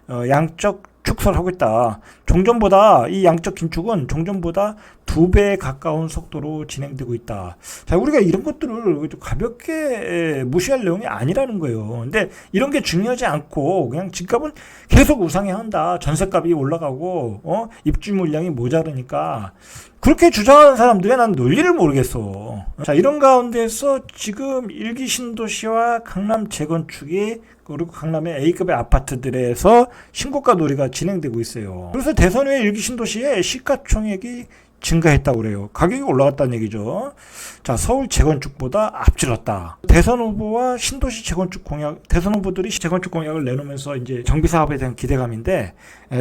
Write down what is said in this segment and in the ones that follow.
양적 축소를 하고 있다. 종전보다 이 양적 긴축은 종전보다 2배에 가까운 속도로 진행되고 있다. 자, 우리가 이런 것들을 가볍게 무시할 내용이 아니라는 거예요. 근데 이런 게 중요하지 않고 그냥 집값은 계속 우상향한다. 전세값이 올라가고 입주 물량이 모자르니까 그렇게 주장하는 사람들의 난 논리를 모르겠어. 자, 이런 가운데서 지금 일기 신도시와 강남 재건축이 그리고 강남의 A급의 아파트들에서 신고가 놀이가 진행되고 있어요. 그래서 대선 후에 일기 신도시의 시가총액이 증가했다고 그래요. 가격이 올라갔다는 얘기죠. 자, 서울 재건축보다 앞질렀다. 대선 후보와 신도시 재건축 공약, 대선 후보들이 재건축 공약을 내놓으면서 이제 정비 사업에 대한 기대감인데,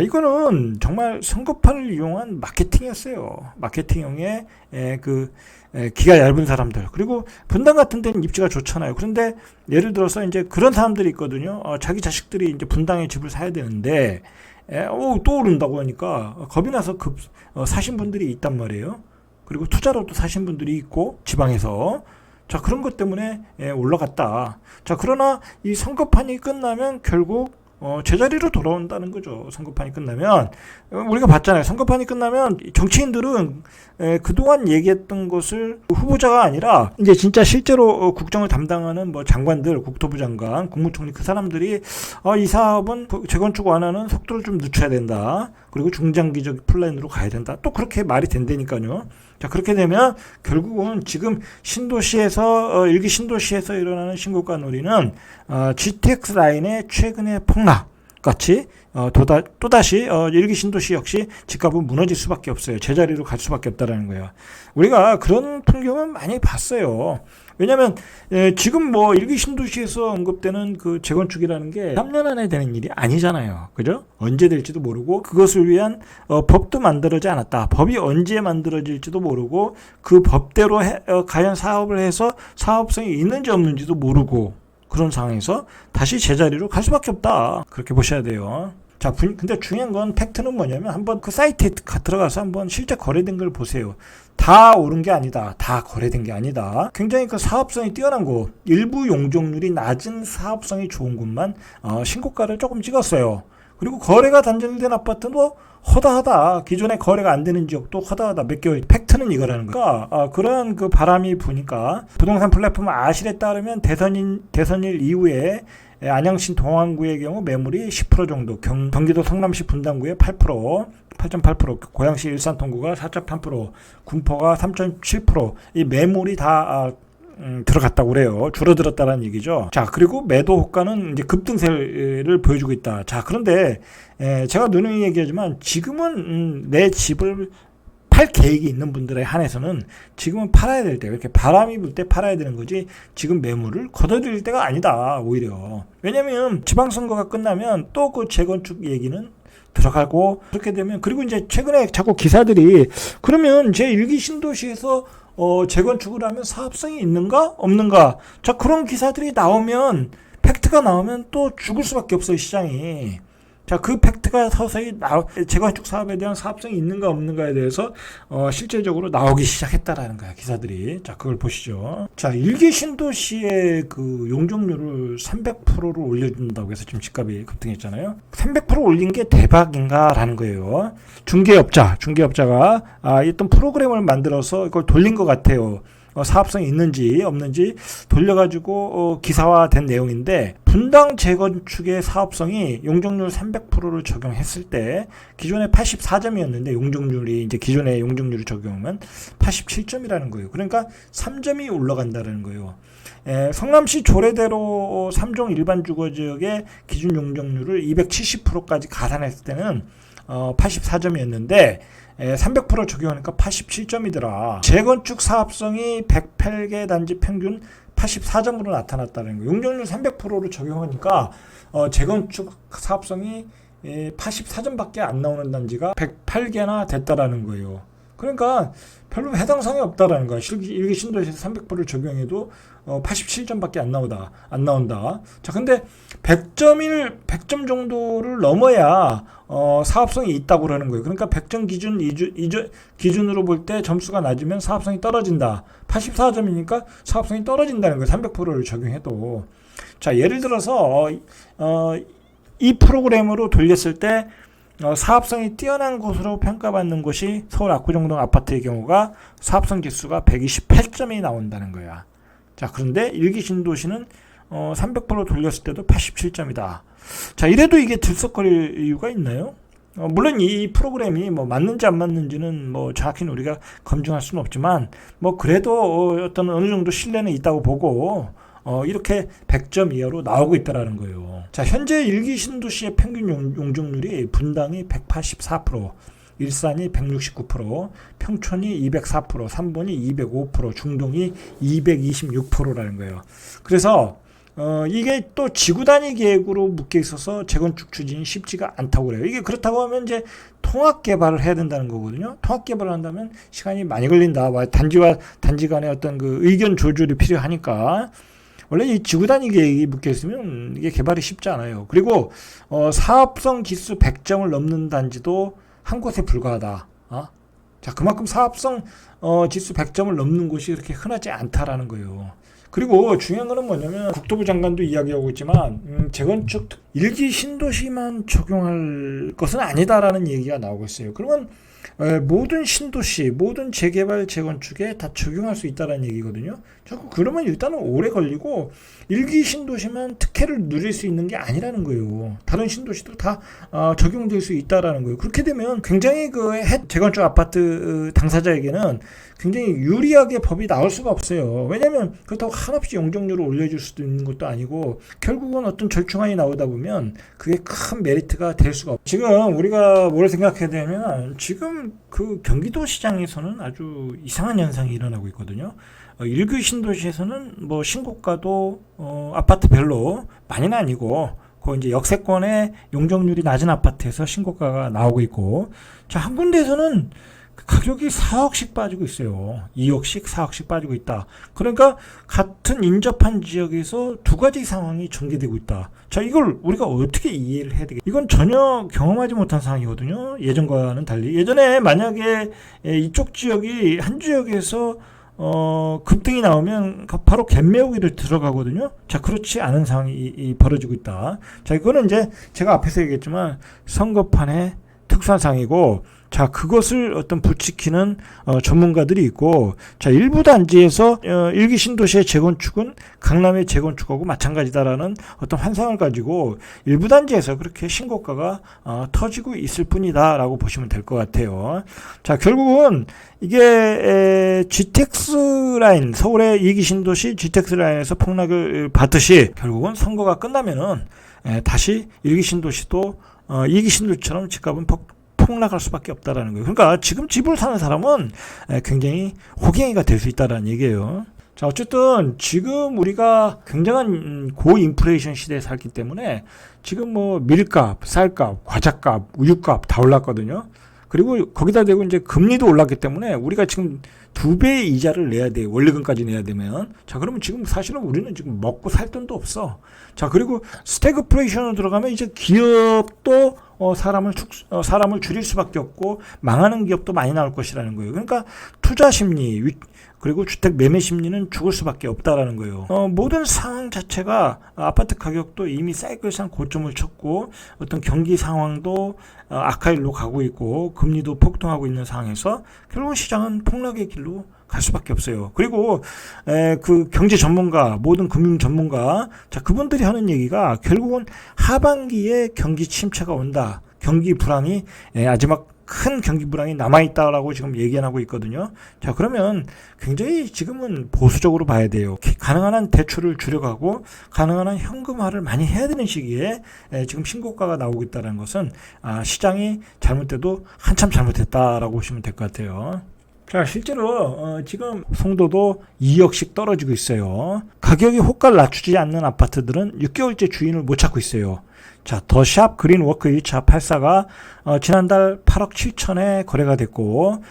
이거는 정말 선거판을 이용한 마케팅이었어요. 마케팅용의 기가 얇은 사람들. 그리고 분당 같은 데는 입지가 좋잖아요. 그런데 예를 들어서 이제 그런 사람들이 있거든요. 자기 자식들이 이제 분당에 집을 사야 되는데, 또 오른다고 하니까 겁이 나서 사신 분들이 있단 말이에요. 그리고 투자로도 사신 분들이 있고 지방에서 자, 그런 것 때문에 올라갔다. 자, 그러나 이 선거판이 끝나면 결국 제자리로 돌아온다는 거죠. 선거판이 끝나면 우리가 봤잖아요. 선거판이 끝나면 정치인들은 그동안 얘기했던 것을 후보자가 아니라 이제 진짜 실제로 국정을 담당하는 뭐 장관들, 국토부 장관, 국무총리 그 사람들이 이 사업은 재건축 완화는 속도를 좀 늦춰야 된다. 그리고 중장기적 플랜으로 가야 된다. 또 그렇게 말이 된다니까요. 자, 그렇게 되면 결국은 지금 신도시에서 일기 신도시에서 일어나는 신고가 놀이는 GTX 라인의 최근의 폭락 같이 또다시 일기 신도시 역시 집값은 무너질 수밖에 없어요. 제자리로 갈 수밖에 없다라는 거예요. 우리가 그런 풍경은 많이 봤어요. 왜냐하면 지금 뭐 일기 신도시에서 언급되는 그 재건축이라는 게 3년 안에 되는 일이 아니잖아요. 그죠? 언제 될지도 모르고 그것을 위한 법도 만들어지지 않았다. 법이 언제 만들어질지도 모르고 그 법대로 과연 사업을 해서 사업성이 있는지 없는지도 모르고 그런 상황에서 다시 제자리로 갈 수밖에 없다. 그렇게 보셔야 돼요. 자, 근데 중요한 건 팩트는 뭐냐면 한번 그 사이트에 들어가서 한번 실제 거래된 걸 보세요. 다 오른 게 아니다. 다 거래된 게 아니다. 굉장히 그 사업성이 뛰어난 곳, 일부 용적률이 낮은 사업성이 좋은 곳만 신고가를 조금 찍었어요. 그리고 거래가 단절된 아파트도 허다하다. 기존에 거래가 안 되는 지역도 허다하다. 몇 개월. 팩트는 이거라는 거야. 그런 그 바람이 부니까 부동산 플랫폼 아실에 따르면 대선일 이후에 안양시 동안구의 경우 매물이 10% 정도, 경기도 성남시 분당구의 8%, 8.8%, 고양시 일산 동구가 4.3%, 군포가 3.7%, 이 매물이 다 들어갔다고 그래요. 줄어들었다는 얘기죠. 자, 그리고 매도 호가는 이제 급등세를 보여주고 있다. 자, 그런데 제가 누누이 얘기하지만 지금은 내 집을 팔 계획이 있는 분들에 한해서는 지금은 팔아야 될 때, 이렇게 바람이 불 때 팔아야 되는 거지 지금 매물을 걷어들일 때가 아니다. 오히려. 왜냐면 지방선거가 끝나면 또 그 재건축 얘기는 들어가고 그렇게 되면, 그리고 이제 최근에 자꾸 기사들이 그러면 제 일기 신도시에서 재건축을 하면 사업성이 있는가 없는가, 자, 그런 기사들이 나오면, 팩트가 나오면 또 죽을 수밖에 없어요, 시장이. 자, 그 팩트가 서서히 재건축 사업에 대한 사업성이 있는가 없는가에 대해서 실질적으로 나오기 시작했다라는 거야, 기사들이. 자, 그걸 보시죠. 자, 일기 신도시의 그 용적률을 300%를 올려준다고 해서 지금 집값이 급등했잖아요. 300% 올린 게 대박인가라는 거예요. 중개업자가 어떤 프로그램을 만들어서 이걸 돌린 것 같아요. 사업성이 있는지 없는지 돌려가지고 기사화된 내용인데, 분당 재건축의 사업성이 용적률 300%를 적용했을 때 기존에 84점이었는데 용적률이 이제 기존의 용적률을 적용하면 87점이라는 거예요. 그러니까 3점이 올라간다는 거예요. 성남시 조례대로 3종 일반 주거지역의 기준 용적률을 270%까지 가산했을 때는 84점이었는데 300% 적용하니까 87점이더라. 재건축 사업성이 108개 단지 평균 84점으로 나타났다는 거예요. 용적률 300%를 적용하니까 재건축 사업성이 84점밖에 안 나오는 단지가 108개나 됐다라는 거예요. 그러니까 별로 해당사항이 없다라는 거야. 일기 신도시에서 300%를 적용해도 87점밖에 안 나온다. 자, 근데 100점 정도를 넘어야 사업성이 있다고 그러는 거예요. 그러니까 100점 기준으로 볼 때 점수가 낮으면 사업성이 떨어진다. 84점이니까 사업성이 떨어진다는 거예요. 300%를 적용해도. 자, 예를 들어서 이 프로그램으로 돌렸을 때 사업성이 뛰어난 곳으로 평가받는 곳이 서울 압구정동 아파트의 경우가 사업성 지수가 128점이 나온다는 거야. 자, 그런데 일기 신도시는 300% 돌렸을 때도 87점이다. 자, 이래도 이게 들썩거릴 이유가 있나요? 물론 이 프로그램이 뭐 맞는지 안 맞는지는 뭐 정확히 우리가 검증할 수는 없지만 뭐 그래도 어떤 어느 정도 신뢰는 있다고 보고 이렇게 100점 이하로 나오고 있다라는 거예요. 자, 현재 일기 신도시의 평균 용적률이 분당이 184%, 일산이 169%, 평촌이 204%, 삼본이 205%, 중동이 226%라는 거예요. 그래서 이게 또 지구 단위 계획으로 묶여 있어서 재건축 추진이 쉽지가 않다고 그래요. 이게 그렇다고 하면 이제 통합 개발을 해야 된다는 거거든요. 통합 개발을 한다면 시간이 많이 걸린다. 단지와 단지 간의 어떤 그 의견 조절이 필요하니까. 원래 이 지구 단위 계획이 묶여 있으면 이게 개발이 쉽지 않아요. 그리고 사업성 지수 100점을 넘는 단지도 한 곳에 불과하다. 자, 그만큼 사업성 지수 100점을 넘는 곳이 그렇게 흔하지 않다라는 거예요. 그리고 중요한 거는 뭐냐면 국토부 장관도 이야기하고 있지만 재건축 일기 신도시만 적용할 것은 아니다라는 얘기가 나오고 있어요. 그러면 모든 신도시, 모든 재개발, 재건축에 다 적용할 수 있다는 얘기거든요. 자꾸 그러면 일단은 오래 걸리고 일기 신도시만 특혜를 누릴 수 있는 게 아니라는 거예요. 다른 신도시도 다 적용될 수 있다라는 거예요. 그렇게 되면 굉장히 그 재건축 아파트 당사자에게는 굉장히 유리하게 법이 나올 수가 없어요. 왜냐하면 그렇다고 한없이 용적률을 올려줄 수도 있는 것도 아니고 결국은 어떤 절충안이 나오다 보면 그게 큰 메리트가 될 수가 없어요. 지금 우리가 뭘 생각해야 되냐면 지금 그 경기도 시장에서는 아주 이상한 현상이 일어나고 있거든요. 일기 신도시에서는 뭐 신고가도 아파트별로 많이는 아니고 그 이제 역세권의 용적률이 낮은 아파트에서 신고가가 나오고 있고, 자, 한 군데에서는 가격이 4억씩 빠지고 있어요. 2억씩, 4억씩 빠지고 있다. 그러니까 같은 인접한 지역에서 두 가지 상황이 전개되고 있다. 자, 이걸 우리가 어떻게 이해를 해야 되겠다. 이건 전혀 경험하지 못한 상황이거든요. 예전과는 달리. 예전에 만약에 이쪽 지역이 한 지역에서 급등이 나오면 바로 갭매우기를 들어가거든요. 자, 그렇지 않은 상황이 벌어지고 있다. 자, 이거는 이제 제가 앞에서 얘기했지만 선거판의 특수한 상황이고, 자, 그것을 어떤 부추기는 전문가들이 있고, 자, 일부 단지에서 일기 신도시의 재건축은 강남의 재건축하고 마찬가지다라는 어떤 환상을 가지고 일부 단지에서 그렇게 신고가가 터지고 있을 뿐이다라고 보시면 될 것 같아요. 자, 결국은 이게 GTX 라인, 서울의 일기 신도시 GTX 라인에서 폭락을 받듯이 결국은 선거가 끝나면은 다시 일기 신도시도 일기 신도시처럼 집값은 폭락할 수밖에 없다라는 거예요. 그러니까 지금 집을 사는 사람은 굉장히 호갱이가 될 수 있다라는 얘기예요. 자, 어쨌든 지금 우리가 굉장한 고인플레이션 시대에 살기 때문에 지금 뭐 밀값, 쌀값, 과자값, 우유값 다 올랐거든요. 그리고 거기다 대고 이제 금리도 올랐기 때문에 우리가 지금 2배의 이자를 내야 돼요. 원리금까지 내야 되면. 자, 그러면 지금 사실은 우리는 지금 먹고 살 돈도 없어. 자, 그리고 스태그플레이션으로 들어가면 이제 기업도 사람을 줄일 수밖에 없고 망하는 기업도 많이 나올 것이라는 거예요. 그러니까 투자 심리, 그리고 주택 매매 심리는 죽을 수밖에 없다라는 거예요. 모든 상황 자체가 아파트 가격도 이미 사이클상 고점을 쳤고 어떤 경기 상황도 악화일로 가고 있고 금리도 폭등하고 있는 상황에서 결국 시장은 폭락의 길로 갈 수밖에 없어요. 그리고 그 경제 전문가, 모든 금융 전문가, 자, 그분들이 하는 얘기가 결국은 하반기에 경기 침체가 온다. 경기 불황이 마지막 큰 경기 불황이 남아있다라고 지금 얘기하고 있거든요. 자, 그러면 굉장히 지금은 보수적으로 봐야 돼요. 가능한 한 대출을 줄여가고 가능한 한 현금화를 많이 해야 되는 시기에 지금 신고가가 나오고 있다는 것은 시장이 잘못돼도 한참 잘못했다라고 보시면 될 것 같아요. 자, 실제로 지금 송도도 2억씩 떨어지고 있어요. 가격이 호가를 낮추지 않는 아파트들은 6개월째 주인을 못 찾고 있어요. 자, 더샵 그린워크 1차 84가 지난달 8억 7천에 거래가 됐고,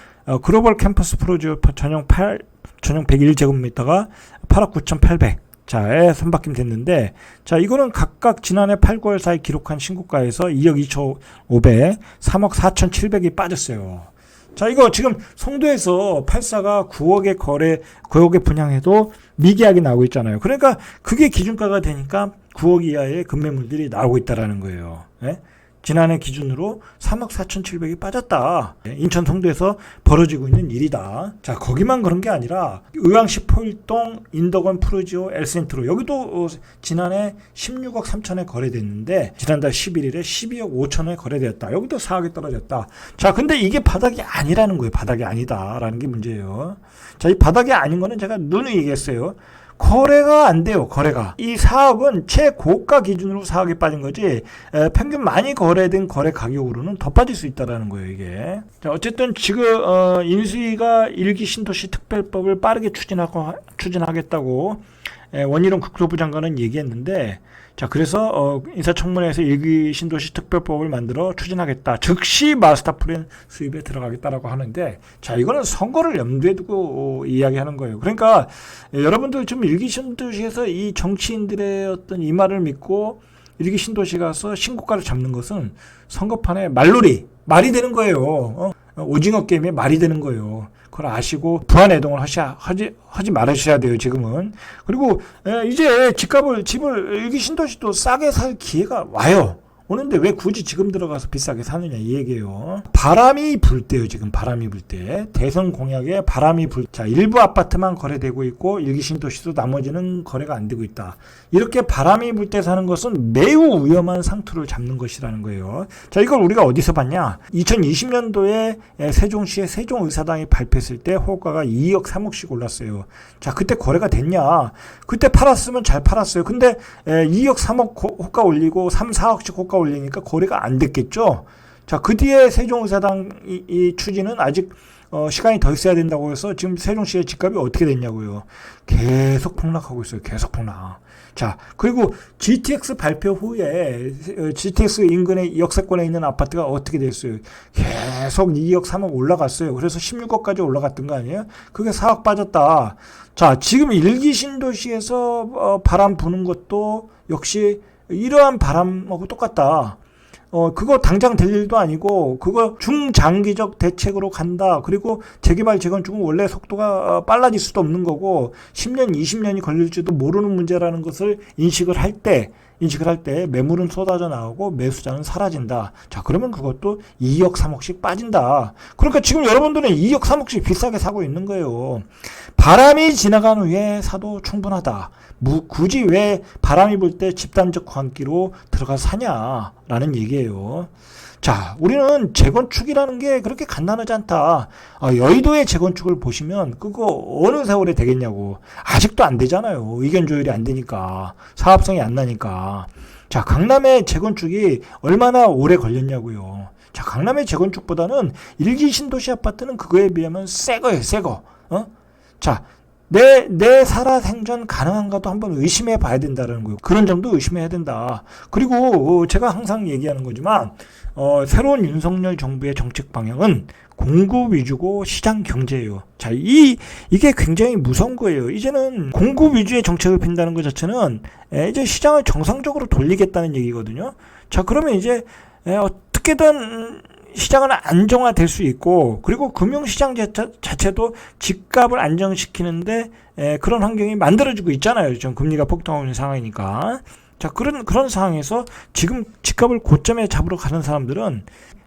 글로벌 캠퍼스 프로지오 전용 101제곱미터가 8억 9,800. 자에 선박김 됐는데, 자, 이거는 각각 지난해 8, 9월 사이 기록한 신고가에서 2억 2,500, 3억 4,700이 빠졌어요. 자, 이거 지금 송도에서 84가 9억의 분양해도 미계약이 나오고 있잖아요. 그러니까 그게 기준가가 되니까 9억 이하의 급매물들이 나오고 있다라는 거예요. 예? 지난해 기준으로 3억 4,700이 빠졌다. 인천 송도에서 벌어지고 있는 일이다. 자, 거기만 그런 게 아니라 의왕시 포일동, 인덕원 프루지오, 엘센트로 여기도 지난해 16억 3천에 거래됐는데 지난달 11일에 12억 5천에 거래되었다. 여기도 4억이 떨어졌다. 자, 근데 이게 바닥이 아니라는 거예요. 바닥이 아니다라는 게 문제예요. 자, 이 바닥이 아닌 거는 제가 누누이 얘기했어요. 거래가 안 돼요. 거래가. 이 4억은 최고가 기준으로 4억이 빠진 거지 평균 많이 거래된 거래 가격으로는 더 빠질 수 있다는 거예요. 이게. 자, 어쨌든 지금 인수위가 일기 신도시 특별법을 빠르게 추진하겠다고 원희룡 국토부 장관은 얘기했는데 자, 그래서 인사청문회에서 일기 신도시 특별법을 만들어 추진하겠다. 즉시 마스터플랜 수립에 들어가겠다라고 하는데 자, 이거는 선거를 염두에 두고 이야기하는 거예요. 그러니까 여러분들 좀 일기 신도시에서 이 정치인들의 어떤 이 말을 믿고 일기 신도시 가서 신고가를 잡는 것은 선거판에 말이 되는 거예요. 오징어 게임에 말이 되는 거예요. 그걸 아시고 부안해동을 하지 말으셔야 돼요. 지금은. 그리고 이제 집을 일기 신도시도 싸게 살 기회가 와요. 오는데 왜 굳이 지금 들어가서 비싸게 사느냐 이 얘기예요. 바람이 불 때요. 지금 바람이 불 때. 대선 공약에 바람이 불. 자, 일부 아파트만 거래되고 있고 일기 신도시도 나머지는 거래가 안 되고 있다. 이렇게 바람이 불 때 사는 것은 매우 위험한 상투를 잡는 것이라는 거예요. 자, 이걸 우리가 어디서 봤냐? 2020년도에 세종시의 세종의사당이 발표했을 때 호가가 2억 3억씩 올랐어요. 자, 그때 거래가 됐냐? 그때 팔았으면 잘 팔았어요. 근데 2억 3억 호가 올리고 3, 4억씩 호가 올리니까 거래가 안 됐겠죠. 자, 그 뒤에 세종의사당 이 추진은 아직 시간이 더 있어야 된다고 해서 지금 세종시의 집값이 어떻게 됐냐고요. 계속 폭락하고 있어요. 계속 폭락. 자, 그리고 GTX 발표 후에 GTX 인근의 역세권에 있는 아파트가 어떻게 됐어요? 계속 2억 3억 올라갔어요. 그래서 16억까지 올라갔던 거 아니에요? 그게 4억 빠졌다. 자, 지금 일기 신도시에서 바람 부는 것도 역시 이러한 바람하고 똑같다. 그거 당장 될 일도 아니고 그거 중장기적 대책으로 간다. 그리고 재개발 재건축은 원래 속도가 빨라질 수도 없는 거고 10년 20년이 걸릴지도 모르는 문제라는 것을 인식을 할 때 매물은 쏟아져 나오고 매수자는 사라진다. 자, 그러면 그것도 2억 3억씩 빠진다. 그러니까 지금 여러분들은 2억 3억씩 비싸게 사고 있는 거예요. 바람이 지나간 후에 사도 충분하다. 굳이 왜 바람이 불 때 집단적 광기로 들어가서 사냐라는 얘기예요. 자, 우리는 재건축이라는 게 그렇게 간단하지 않다. 여의도의 재건축을 보시면 그거 어느 세월에 되겠냐고. 아직도 안 되잖아요. 의견 조율이 안 되니까. 사업성이 안 나니까. 자, 강남의 재건축이 얼마나 오래 걸렸냐고요. 자, 강남의 재건축보다는 일기 신도시 아파트는 그거에 비하면 새 거예요. 새 거. 자, 내 살아생전 가능한가도 한번 의심해 봐야 된다는 거예요. 그런 점도 의심해야 된다. 그리고 제가 항상 얘기하는 거지만 새로운 윤석열 정부의 정책 방향은 공급 위주고 시장 경제예요. 자, 이게 굉장히 무서운 거예요. 이제는 공급 위주의 정책을 핀다는 것 자체는 이제 시장을 정상적으로 돌리겠다는 얘기거든요. 자, 그러면 이제 어떻게든 시장은 안정화될 수 있고 그리고 금융시장 자체도 집값을 안정시키는데 그런 환경이 만들어지고 있잖아요. 지금 금리가 폭등하는 상황이니까. 자, 그런 상황에서 지금 집값을 고점에 잡으러 가는 사람들은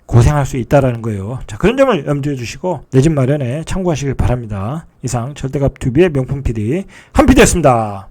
고생할 수 있다라는 거예요. 자, 그런 점을 염두에 주시고 내 집 마련에 참고하시길 바랍니다. 이상 절대값TV의 명품 PD 한 PD였습니다.